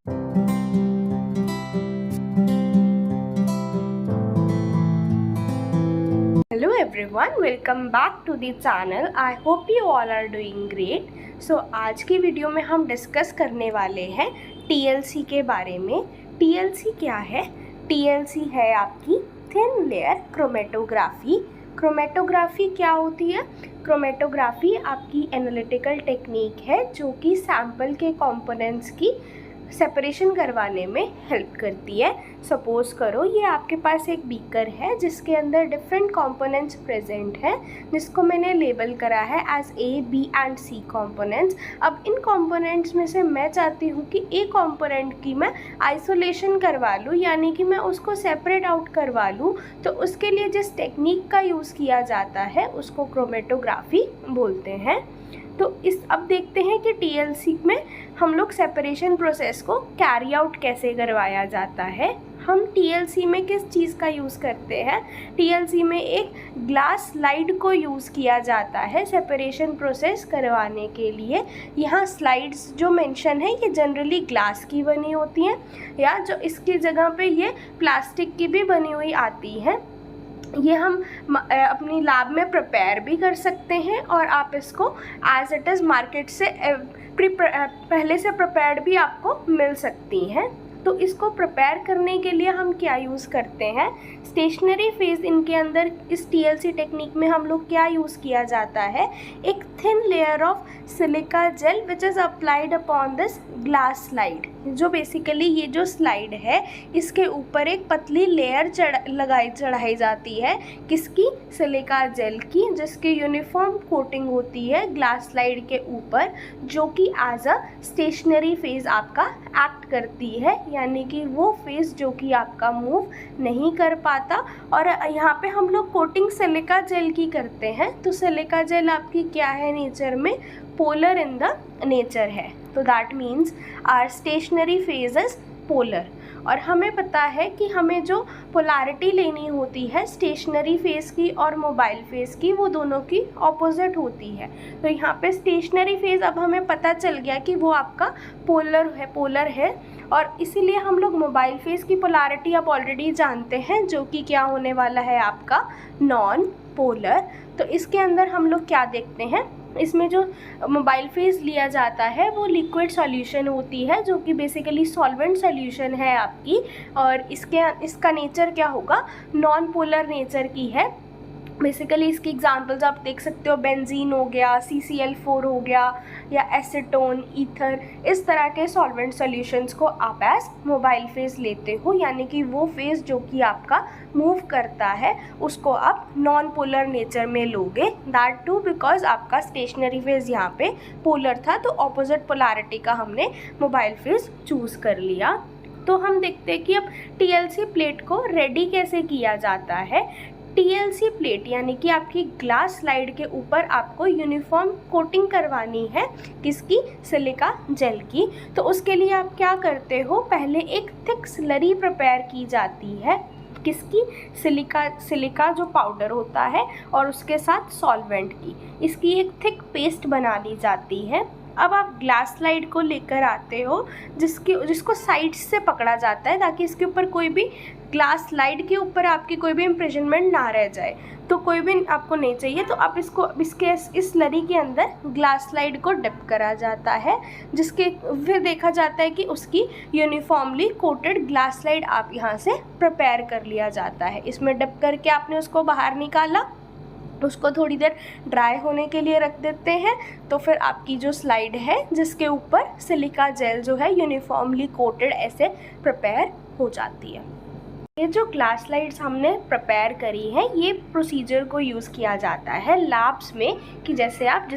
Hello everyone, welcome back to the channel. I hope you all are doing great. So आज की video में हम discuss करने वाले हैं TLC के बारे में। TLC क्या है? TLC है आपकी थिन लेयर क्रोमेटोग्राफी। क्रोमेटोग्राफी क्या होती है? क्रोमेटोग्राफी आपकी एनालिटिकल टेक्निक है जो कि सैम्पल के कंपोनेंट्स की सेपरेशन करवाने में हेल्प करती है। सपोज़ करो ये आपके पास एक बीकर है जिसके अंदर डिफरेंट कंपोनेंट्स प्रेजेंट हैं, जिसको मैंने लेबल करा है as A, B and C components. अब इन कंपोनेंट्स में से मैं चाहती हूँ कि एक कंपोनेंट की मैं आइसोलेशन करवा लूँ, यानी कि मैं उसको सेपरेट आउट करवा लूँ। तो उसके लिए जिस टेक्निक का यूज़ किया जाता है उसको क्रोमेटोग्राफी बोलते हैं। तो अब देखते हैं कि TLC में हम लोग सेपरेशन प्रोसेस को कैरी आउट कैसे करवाया जाता है। हम TLC में किस चीज़ का यूज़ करते हैं? TLC में एक ग्लास स्लाइड को यूज़ किया जाता है सेपरेशन प्रोसेस करवाने के लिए। यहाँ स्लाइड्स जो मेंशन है ये जनरली ग्लास की बनी होती हैं, या जो इसकी जगह पे ये प्लास्टिक की भी बनी हुई आती हैं। ये हम अपनी लैब में प्रिपेयर भी कर सकते हैं और आप इसको एज इट इज़ मार्केट से पहले से प्रिपेयर्ड भी आपको मिल सकती हैं। तो इसको प्रिपेयर करने के लिए हम क्या यूज़ करते हैं? स्टेशनरी फेज इनके अंदर इस TLC टेक्निक में हम लोग क्या यूज़ किया जाता है? एक thin layer of silica gel which is applied upon this glass slide. जो बेसिकली ये जो स्लाइड है इसके ऊपर एक पतली लेयर चढ़ाई जाती है, किसकी? सिलिका जेल की, जिसकी यूनिफॉर्म कोटिंग होती है ग्लास स्लाइड के ऊपर, जो कि एज अ स्टेशनरी फेज आपका एक्ट करती है, यानी कि वो फेस जो कि आपका मूव नहीं कर पाता। और यहाँ पे हम लोग कोटिंग सिलिका जेल की करते हैं। तो सिलिका जेल आपकी क्या है नेचर में? पोलर इन द नेचर है। तो that means our stationary phase is polar. और हमें पता है कि हमें जो पोलैरिटी लेनी होती है स्टेशनरी फेस की और मोबाइल फेस की, वो दोनों की ऑपोजिट होती है। तो यहाँ पे स्टेशनरी फेस अब हमें पता चल गया कि वो आपका पोलर है और इसीलिए हम लोग मोबाइल फेस की पोलैरिटी अब ऑलरेडी जानते हैं, जो कि क्या होने वाला है आपका नॉन पोलर। तो इसके अंदर हम लोग क्या देखते हैं? इसमें जो मोबाइल फेज लिया जाता है वो लिक्विड सॉल्यूशन होती है, जो कि बेसिकली सॉल्वेंट सॉल्यूशन है आपकी, और इसका नेचर क्या होगा? नॉन पोलर नेचर की है। बेसिकली इसकी एग्जांपल्स आप देख सकते हो, बेंजीन हो गया, CCl4 हो गया, या एसीटोन, ईथर, इस तरह के सॉल्वेंट सॉल्यूशंस को आप एज मोबाइल फेज लेते हो, यानी कि वो फेज जो कि आपका मूव करता है उसको आप नॉन पोलर नेचर में लोगे। दैट टू बिकॉज आपका स्टेशनरी फेज यहाँ पे पोलर था, तो ऑपोजिट पोलैरिटी का हमने मोबाइल फेज चूज़ कर लिया। तो हम देखते हैं कि अब TLC प्लेट को रेडी कैसे किया जाता है। TLC प्लेट यानी कि आपकी ग्लास स्लाइड के ऊपर आपको यूनिफॉर्म कोटिंग करवानी है, किसकी? सिलिका जेल की। तो उसके लिए आप क्या करते हो? पहले एक थिक स्लरी प्रिपेयर की जाती है, किसकी? सिलिका जो पाउडर होता है और उसके साथ सॉल्वेंट की, इसकी एक थिक पेस्ट बना ली जाती है। अब आप ग्लास स्लाइड को लेकर आते हो जिसको साइड से पकड़ा जाता है, ताकि इसके ऊपर कोई भी ग्लास स्लाइड के ऊपर आपकी कोई भी इम्प्रेशनमेंट ना रह जाए। तो कोई भी आपको नहीं चाहिए, तो आप इस स्लरी के अंदर ग्लास स्लाइड को डिप करा जाता है, जिसके फिर देखा जाता है कि उसकी यूनिफॉर्मली कोटेड ग्लास स्लाइड आप यहाँ से प्रिपेयर कर लिया जाता है। इसमें डिप करके आपने उसको बाहर निकाला, उसको थोड़ी देर ड्राई होने के लिए रख देते हैं। तो फिर आपकी जो स्लाइड है जिसके ऊपर सिलिका जेल जो है यूनिफॉर्मली कोटेड ऐसे प्रिपेयर हो जाती है। ये जो ग्लास स्लाइड्स हमने प्रिपेयर करी है, ये प्रोसीजर को यूज़ किया जाता है लैब्स में, कि जिससे आप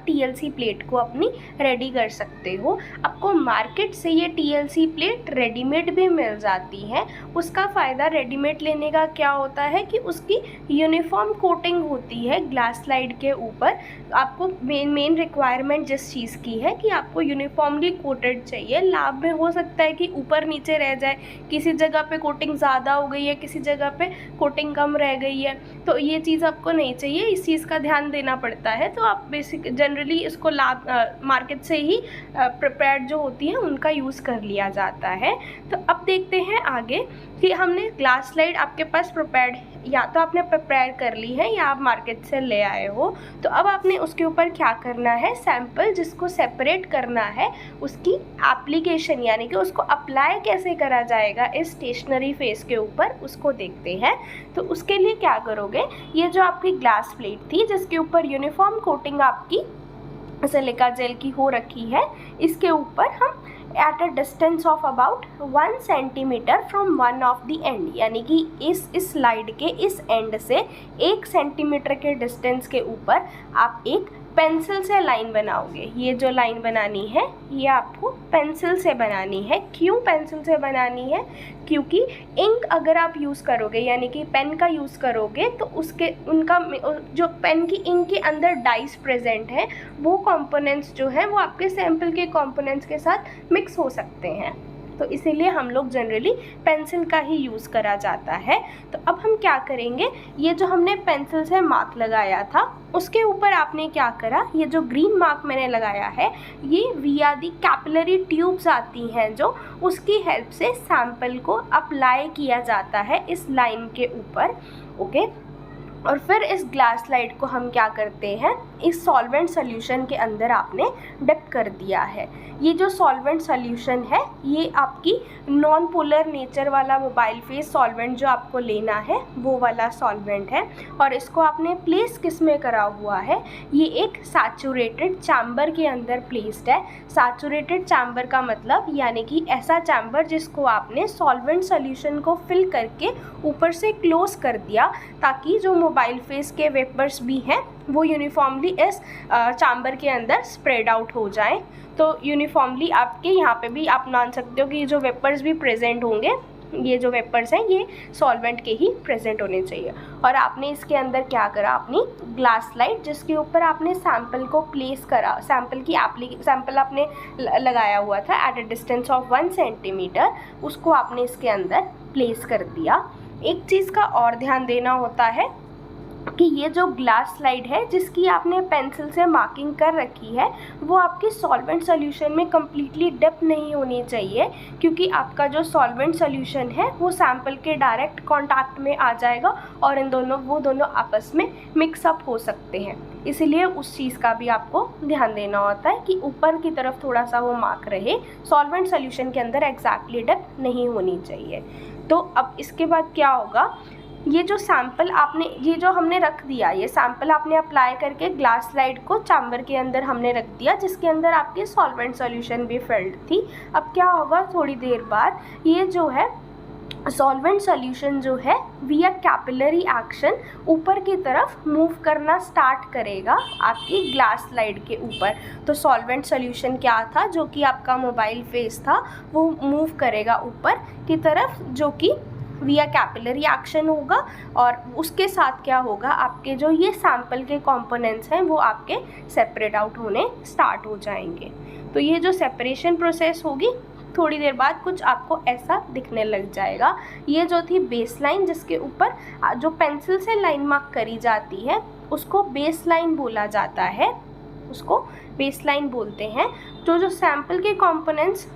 TLC प्लेट को अपनी रेडी कर सकते हो। आपको मार्केट से ये TLC प्लेट रेडीमेड भी मिल जाती है। उसका फ़ायदा रेडीमेड लेने का क्या होता है कि उसकी यूनिफॉर्म कोटिंग होती है ग्लास स्लाइड के ऊपर। आपको मेन रिक्वायरमेंट जिस चीज़ की है कि आपको यूनिफॉर्मली कोटेड चाहिए। लैब में हो सकता है कि ऊपर नीचे रह जाए, किसी जगह पे कोटिंग ज़्यादा ज़्यादा हो गई है, किसी जगह पे कोटिंग कम रह गई है, तो ये चीज़ आपको नहीं चाहिए, इस चीज़ का ध्यान देना पड़ता है। तो आप बेसिक जनरली इसको मार्केट से ही प्रिपेयर्ड जो होती है उनका यूज़ कर लिया जाता है। तो अब देखते हैं आगे कि हमने ग्लास स्लाइड आपके पास प्रिपेयर्ड, या तो आपने प्रिपेयर कर ली है या आप मार्केट से ले आए हो, तो अब आपने उसके ऊपर क्या करना है, सैंपल जिसको सेपरेट करना है उसकी एप्लीकेशन यानी कि उसको अप्लाई कैसे करा जाएगा इस स्टेशनरी फेस के ऊपर, उसको देखते हैं। तो उसके लिए क्या करोगे, ये जो आपकी ग्लास प्लेट थी जिसके ऊपर यूनिफॉर्म कोटिंग आपकी सिलिका जेल की हो रखी है, इसके ऊपर हम at a distance of about 1 centimetre from one of the end, यानी कि इस स्लाइड के इस एंड से 1 सेंटीमीटर के डिस्टेंस के ऊपर आप एक पेंसिल से लाइन बनाओगे। ये जो लाइन बनानी है ये आपको पेंसिल से बनानी है। क्यों पेंसिल से बनानी है, क्योंकि इंक अगर आप यूज़ करोगे यानी कि पेन का यूज़ करोगे तो उनका जो पेन की इंक के अंदर डाइस प्रेजेंट है वो कंपोनेंट्स जो है वो आपके सैंपल के कंपोनेंट्स के साथ मिक्स हो सकते हैं, तो इसीलिए हम लोग जनरली पेंसिल का ही यूज़ करा जाता है। तो अब हम क्या करेंगे, ये जो हमने पेंसिल से मार्क लगाया था उसके ऊपर आपने क्या करा, ये जो ग्रीन मार्क मैंने लगाया है ये विया दी कैपिलरी ट्यूब्स आती हैं जो, उसकी हेल्प से सैंपल को अप्लाई किया जाता है इस लाइन के ऊपर। ओके, और फिर इस ग्लास स्लाइड को हम क्या करते हैं, इस सॉल्वेंट सोल्यूशन के अंदर आपने डिप कर दिया है। ये जो सॉल्वेंट सोल्यूशन है ये आपकी नॉन पोलर नेचर वाला मोबाइल फेस सॉल्वेंट जो आपको लेना है वो वाला सॉल्वेंट है, और इसको आपने प्लेस किस में करा हुआ है, ये एक सैचुरेटेड चैम्बर के अंदर प्लेस्ड है। सैचुरेटेड चैम्बर का मतलब यानी कि ऐसा चैम्बर जिसको आपने सॉल्वेंट सोल्यूशन को फिल करके ऊपर से क्लोज कर दिया ताकि जो मोबाइल फेस के वेपर्स भी हैं वो यूनिफॉर्मली इस चैम्बर के अंदर स्प्रेड आउट हो जाएं। तो यूनिफॉर्मली आपके यहाँ पे भी आप मान सकते हो कि ये जो वेपर्स भी प्रेजेंट होंगे, ये जो वेपर्स हैं ये सॉल्वेंट के ही प्रेजेंट होने चाहिए। और आपने इसके अंदर क्या करा, अपनी ग्लास स्लाइड जिसके ऊपर आपने सैंपल को प्लेस करा, सैंपल आपने लगाया हुआ था at a distance of 1 centimetre, उसको आपने इसके अंदर प्लेस कर दिया। एक चीज़ का और ध्यान देना होता है कि ये जो ग्लास स्लाइड है जिसकी आपने पेंसिल से मार्किंग कर रखी है वो आपकी सॉल्वेंट सोल्यूशन में कम्प्लीटली डिप नहीं होनी चाहिए, क्योंकि आपका जो सॉल्वेंट सोल्यूशन है वो सैंपल के डायरेक्ट कांटेक्ट में आ जाएगा और वो दोनों आपस में मिक्सअप हो सकते हैं। इसीलिए उस चीज़ का भी आपको ध्यान देना होता है कि ऊपर की तरफ थोड़ा सा वो मार्क रहे, सॉल्वेंट सोल्यूशन के अंदर एग्जैक्टली डिप नहीं होनी चाहिए। तो अब इसके बाद क्या होगा, ये जो सैंपल आपने, ये जो हमने रख दिया, ये सैंपल आपने अप्लाई करके ग्लास स्लाइड को चैम्बर के अंदर हमने रख दिया जिसके अंदर आपकी सॉल्वेंट सॉल्यूशन भी फिल्ड थी। अब क्या होगा, थोड़ी देर बाद ये जो है सॉल्वेंट सॉल्यूशन जो है विया कैपिलरी एक्शन ऊपर की तरफ मूव करना स्टार्ट करेगा आपकी ग्लास स्लाइड के ऊपर। तो सॉल्वेंट सॉल्यूशन क्या था, जो कि आपका मोबाइल फेस था, वो मूव करेगा ऊपर की तरफ जो कि विया कैपिलरी एक्शन होगा, और उसके साथ क्या होगा, आपके जो ये सैंपल के कंपोनेंट्स हैं वो आपके सेपरेट आउट होने स्टार्ट हो जाएंगे। तो ये जो सेपरेशन प्रोसेस होगी थोड़ी देर बाद कुछ आपको ऐसा दिखने लग जाएगा। ये जो थी बेसलाइन जिसके ऊपर जो पेंसिल से लाइन मार्क करी जाती है उसको बेसलाइन बोला जाता है, उसको बेसलाइन बोलते हैं। तो जो सैंपल के कंपोनेंट्स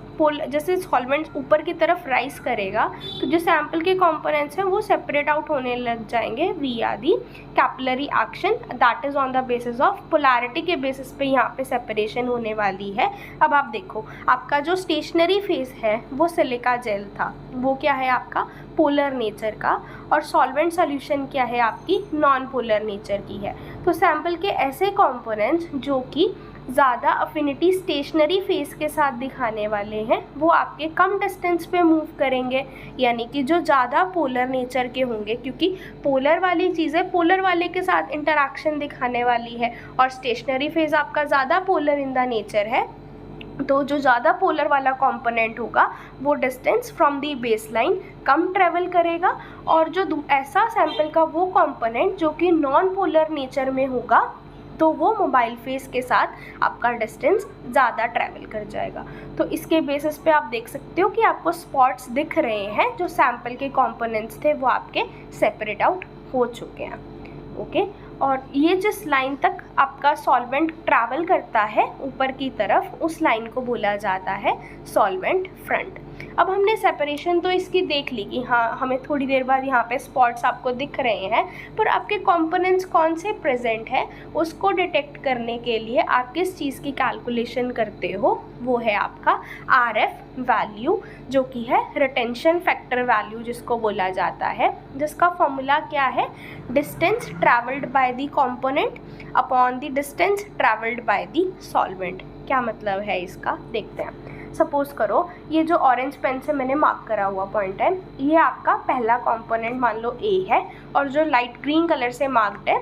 जैसे सॉल्वेंट ऊपर की तरफ राइज करेगा तो जो सैंपल के कंपोनेंट्स हैं वो सेपरेट आउट होने लग जाएंगे via the capillary action, that is on the basis of polarity के बेसिस पे यहाँ पे सेपरेशन होने वाली है। अब आप देखो, आपका जो स्टेशनरी फेस है वो सिलिका जेल था, वो क्या है आपका पोलर नेचर का, और सॉल्वेंट सॉल्यूशन क्या है आपकी नॉन पोलर नेचर की है। तो सैंपल के ऐसे कंपोनेंट्स जो कि ज़्यादा अफिनिटी स्टेशनरी फेस के साथ दिखाने वाले हैं वो आपके कम डिस्टेंस पे मूव करेंगे, यानी कि जो ज़्यादा पोलर नेचर के होंगे, क्योंकि पोलर वाली चीज़ें पोलर वाले के साथ इंटरैक्शन दिखाने वाली है और स्टेशनरी फेस आपका ज़्यादा पोलर इन द नेचर है। तो जो ज़्यादा पोलर वाला कंपोनेंट होगा वो distance from the baseline come travel करेगा, और जो ऐसा सैंपल का वो कंपोनेंट जो कि नॉन पोलर नेचर में होगा तो वो मोबाइल फेस के साथ आपका डिस्टेंस ज़्यादा ट्रैवल कर जाएगा। तो इसके बेसिस पे आप देख सकते हो कि आपको स्पॉट्स दिख रहे हैं, जो सैंपल के कंपोनेंट्स थे वो आपके सेपरेट आउट हो चुके हैं। ओके, और ये जिस लाइन तक आपका सॉल्वेंट ट्रैवल करता है ऊपर की तरफ, उस लाइन को बोला जाता है सॉल्वेंट फ्रंट। अब हमने सेपरेशन तो इसकी देख ली कि हाँ, हमें थोड़ी देर बाद यहाँ पे स्पॉट्स आपको दिख रहे हैं, पर आपके कंपोनेंट्स कौन से प्रेजेंट है उसको डिटेक्ट करने के लिए आप किस चीज़ की कैलकुलेशन करते हो, वो है आपका RF वैल्यू, जो कि है रिटेंशन फैक्टर वैल्यू जिसको बोला जाता है, जिसका फॉर्मूला क्या है, distance travelled by the component upon the distance travelled by the solvent. क्या मतलब है इसका, देखते हैं। सपोज करो ये जो ऑरेंज पेन से मैंने मार्क करा हुआ पॉइंट है, ये आपका पहला कंपोनेंट मान लो A है, और जो लाइट ग्रीन कलर से मार्क्ड है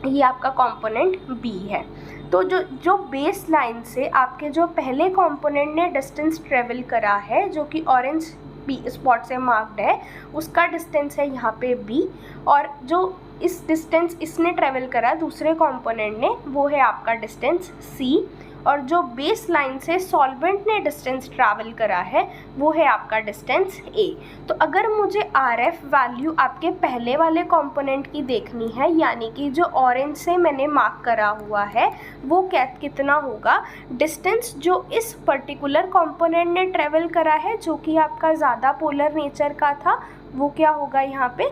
ये आपका कंपोनेंट B है। तो जो बेस लाइन से आपके जो पहले कंपोनेंट ने डिस्टेंस ट्रेवल करा है, जो कि ऑरेंज B स्पॉट से मार्क्ड है, उसका डिस्टेंस है यहाँ पे B, और जो इस डिस्टेंस इसने ट्रेवल करा दूसरे कंपोनेंट ने, वो है आपका डिस्टेंस C, और जो बेस लाइन से सॉल्वेंट ने डिस्टेंस ट्रैवल करा है वो है आपका डिस्टेंस A। तो अगर मुझे RF वैल्यू आपके पहले वाले कंपोनेंट की देखनी है, यानी कि जो ऑरेंज से मैंने मार्क करा हुआ है, वो कितना होगा, डिस्टेंस जो इस पर्टिकुलर कंपोनेंट ने ट्रैवल करा है, जो कि आपका ज़्यादा पोलर नेचर का था, वो क्या होगा यहाँ पे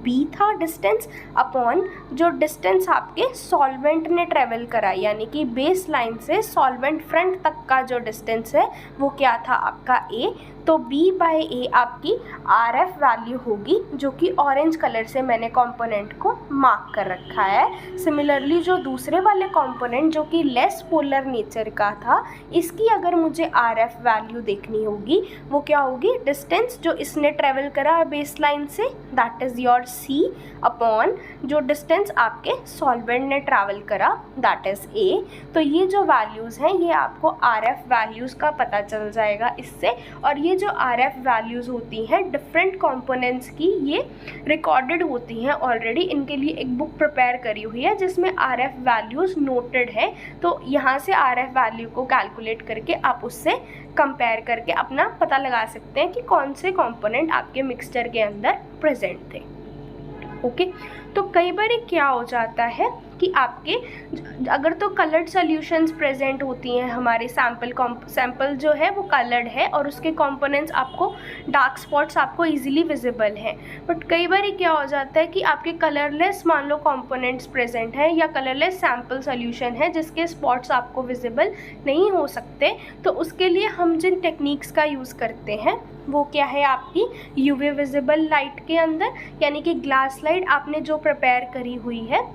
B था डिस्टेंस, अपॉन जो डिस्टेंस आपके सॉल्वेंट ने ट्रेवल करा, यानी कि बेस लाइन से सॉल्वेंट फ्रंट तक का जो डिस्टेंस है वो क्या था आपका A। तो B/A आपकी RF वैल्यू होगी, जो कि ऑरेंज कलर से मैंने कंपोनेंट को मार्क कर रखा है। सिमिलरली जो दूसरे वाले कंपोनेंट जो कि लेस पोलर नेचर का था, इसकी अगर मुझे RF वैल्यू देखनी होगी, वो क्या होगी, डिस्टेंस जो इसने ट्रेवल करा बेस लाइन से, that is your C, upon जो डिस्टेंस आपके सॉल्वेंट ने ट्रैवल करा, दैट इज़ A। तो ये जो वैल्यूज़ हैं ये आपको RF वैल्यूज़ का पता चल जाएगा इससे। और ये जो RF वैल्यूज़ होती हैं डिफरेंट कंपोनेंट्स की, ये रिकॉर्डेड होती हैं ऑलरेडी। इनके लिए एक बुक प्रिपेयर करी हुई है जिसमें RF वैल्यूज़ नोटेड है। तो यहाँ से RF वैल्यू को कैलकुलेट करके आप उससे कंपेयर करके अपना पता लगा सकते हैं कि कौन से कंपोनेंट आपके मिक्सचर के अंदर प्रेजेंट थे। ओके, तो कई बार क्या हो जाता है कि आपके अगर तो कलर्ड सॉल्यूशंस प्रेजेंट होती हैं, हमारे सैंपल जो है वो कलर्ड है और उसके कंपोनेंट्स आपको डार्क स्पॉट्स आपको इजीली विजिबल हैं। बट कई बार क्या हो जाता है कि आपके कलरलेस मान लो कंपोनेंट्स प्रेजेंट हैं, या कलरलेस सैंपल सॉल्यूशन है जिसके स्पॉट्स आपको विजिबल नहीं हो सकते। तो उसके लिए हम जिन टेक्निक्स का यूज़ करते हैं वो क्या है, आपकी UV विजिबल लाइट के अंदर, यानी कि ग्लास लाइट आपने जो प्रिपेयर करी हुई है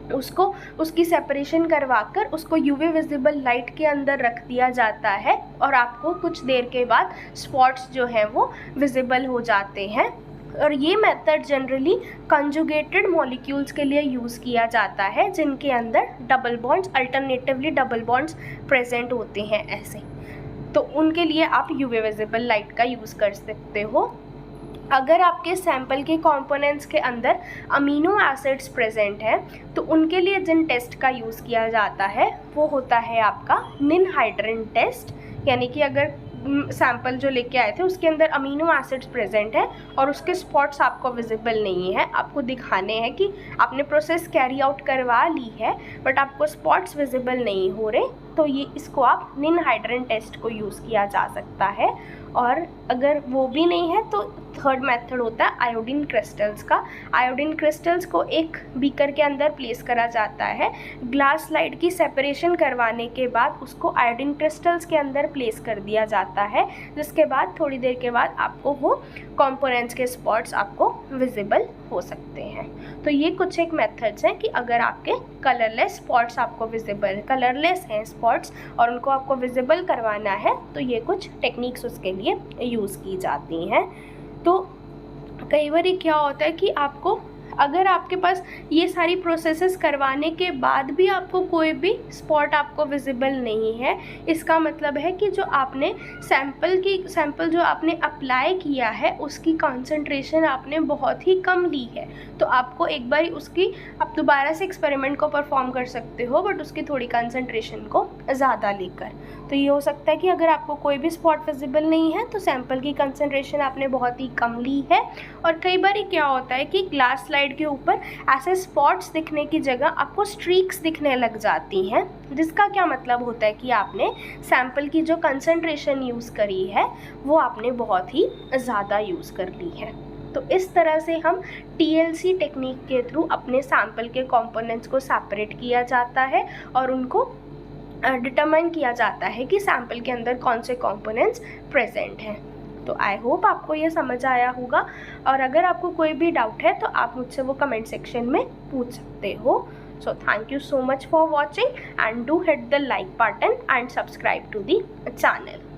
उसको उसकी सेपरेशन करवाकर उसको UV विजिबल लाइट के अंदर रख दिया जाता है, और आपको कुछ देर के बाद स्पॉट्स जो हैं वो विजिबल हो जाते हैं। और ये मेथड जनरली कंजुगेटेड मॉलिक्यूल्स के लिए यूज़ किया जाता है, जिनके अंदर double bonds, alternatively double bonds present होते हैं ऐसे। तो उनके लिए आप UV विजिबल लाइट का यूज़ कर सकते हो। अगर आपके सैंपल के कंपोनेंट्स के अंदर अमीनो एसिड्स प्रेजेंट हैं, तो उनके लिए जिन टेस्ट का यूज़ किया जाता है वो होता है आपका निनहाइड्रिन टेस्ट। यानी कि अगर सैंपल जो लेके आए थे उसके अंदर अमीनो एसिड्स प्रेजेंट है और उसके स्पॉट्स आपको विजिबल नहीं है, आपको दिखाने हैं कि आपने प्रोसेस कैरी आउट करवा ली है बट आपको स्पॉट्स विजिबल नहीं हो रहे, तो ये इसको आप निनहाइड्रिन टेस्ट को यूज़ किया जा सकता है। और अगर वो भी नहीं है तो थर्ड मेथड होता है आयोडीन क्रिस्टल्स का। आयोडीन क्रिस्टल्स को एक बीकर के अंदर प्लेस करा जाता है, ग्लास स्लाइड की सेपरेशन करवाने के बाद उसको आयोडीन क्रिस्टल्स के अंदर प्लेस कर दिया जाता है, जिसके बाद थोड़ी देर के बाद आपको वो कंपोनेंट्स के स्पॉट्स आपको विजिबल हो सकते हैं। तो ये कुछ एक मेथड्स हैं कि अगर आपके कलरलेस स्पॉट्स आपको विजिबल, कलरलेस हैं स्पॉट्स और उनको आपको विजिबल करवाना है, तो ये कुछ टेक्निक्स उसके लिए यूज़ की जाती हैं। तो कई बार क्या होता है कि आपको अगर आपके पास ये सारी प्रोसेसेस करवाने के बाद भी आपको कोई भी स्पॉट आपको विजिबल नहीं है, इसका मतलब है कि जो आपने सैंपल जो आपने अप्लाई किया है उसकी कॉन्सेंट्रेशन आपने बहुत ही कम ली है। तो आपको एक बार उसकी आप दोबारा से एक्सपेरिमेंट को परफॉर्म कर सकते हो, बट उसकी थोड़ी कंसंट्रेशन को ज़्यादा लेकर। तो ये हो सकता है कि अगर आपको कोई भी स्पॉट विजिबल नहीं है तो सैंपल की कंसंट्रेशन आपने बहुत ही कम ली है। और कई बार क्या होता है कि ग्लास स्लाइड के ऊपर ऐसे स्पॉट्स दिखने की जगह आपको स्ट्रीक्स दिखने लग जाती हैं, जिसका क्या मतलब होता है कि आपने सैंपल की जो कंसंट्रेशन यूज़ करी है वो आपने बहुत ही ज़्यादा यूज़ कर ली है। तो इस तरह से हम TLC टेक्निक के थ्रू अपने सैंपल के कंपोनेंट्स को सेपरेट किया जाता है और उनको डिटरमाइन किया जाता है कि सैंपल के अंदर कौन से कंपोनेंट्स प्रेजेंट हैं। तो आई होप आपको ये समझ आया होगा, और अगर आपको कोई भी डाउट है तो आप मुझसे वो कमेंट सेक्शन में पूछ सकते हो। So thank you so much for watching and do hit the like button and subscribe to the channel.